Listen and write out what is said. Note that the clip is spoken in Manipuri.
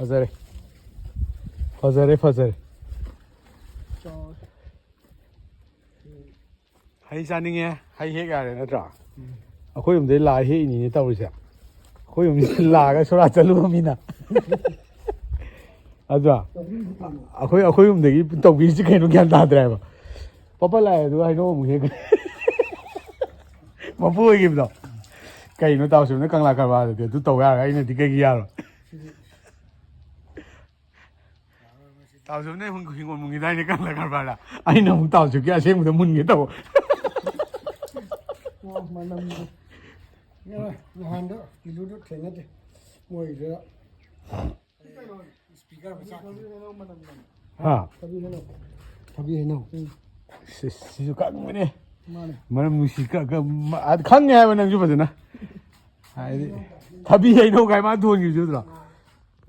ꯐꯖꯔꯦ ꯐꯖꯔꯦ ꯐꯖꯔꯦ ꯍꯩ ꯆꯥꯅꯤꯡꯉꯦ ꯍꯩ ꯍꯦꯛ ꯌꯥꯔꯦ ꯅꯠꯇ꯭ꯔꯥ ꯑꯩꯈꯣꯏ ꯌꯨꯝꯗꯩ ꯂꯥꯛꯑ ꯍꯦꯛꯏꯅꯤꯅꯦ ꯇꯧꯔꯤꯁꯦ ꯑꯩꯈꯣꯏ ꯌꯨꯝꯁꯤ ꯂꯥꯛꯑꯒ ꯁꯣꯔꯥ ꯆꯠꯂꯨꯕ ꯃꯤꯅ ꯑꯗꯨ꯭ꯔꯥ ꯑꯩꯈꯣꯏ ꯌꯨꯝꯗꯒꯤ ꯇꯧꯕꯤꯔꯤꯁꯤ ꯀꯩꯅꯣ ꯒ꯭ꯌꯥꯟ ꯇꯥꯗ꯭ꯔꯦꯕ ꯄꯄ ꯂꯥꯛꯑꯦ ꯑꯗꯨꯒ ꯍꯩꯅꯧ ꯑꯃꯨꯛ ꯍꯦꯛ ꯃꯄꯨ ꯑꯣꯏꯈꯤꯕꯗꯣ ꯀꯩꯅꯣ ꯇꯥꯎꯁꯤꯕꯅ ꯀꯪꯂꯥ ꯀꯔꯕꯥꯔꯗꯗꯤ ꯑꯗꯨ ꯇꯧ ꯌꯥꯔꯒ ꯑꯩꯅꯗꯤ ꯀꯩꯒꯤ ꯌꯥꯔꯣꯏ ꯇꯥꯎꯁꯤꯕꯅ ꯍꯤꯡꯒꯣꯜ ꯃꯨꯟꯈꯤꯗꯥꯏꯅꯦ ꯀꯪꯂꯥ ꯀꯔꯕꯥꯔꯗ ꯑꯩꯅ ꯑꯃꯨꯛ ꯇꯥꯎꯁꯤꯕꯀꯤ ꯑꯁꯦꯡꯕꯗ ꯃꯨꯟꯒꯦ ꯇꯧꯕ ꯅꯍꯥꯟꯗꯣ ꯀꯤꯂꯣꯗꯣ ꯊꯦꯡꯅꯗꯦ ꯃꯣꯏꯗꯨꯗ ꯏꯁꯄꯤꯀꯔ ꯃꯆꯥ ꯊꯕꯤ ꯍꯩꯅꯧ ꯁꯤꯁꯨ ꯈꯪꯕꯅꯦ ꯃꯔꯝ ꯅꯨꯡꯁꯤ ꯈꯪꯉꯦ ꯍꯥꯏꯕ ꯅꯪꯁꯨ ꯐꯖꯅ ꯍꯥꯏꯗꯤ ꯊꯕꯤ ꯍꯩꯅꯧ ꯀꯥꯏ ꯃꯥ ꯊꯣꯟꯈꯤꯕꯁꯨ ꯅꯠꯇ꯭ꯔꯣ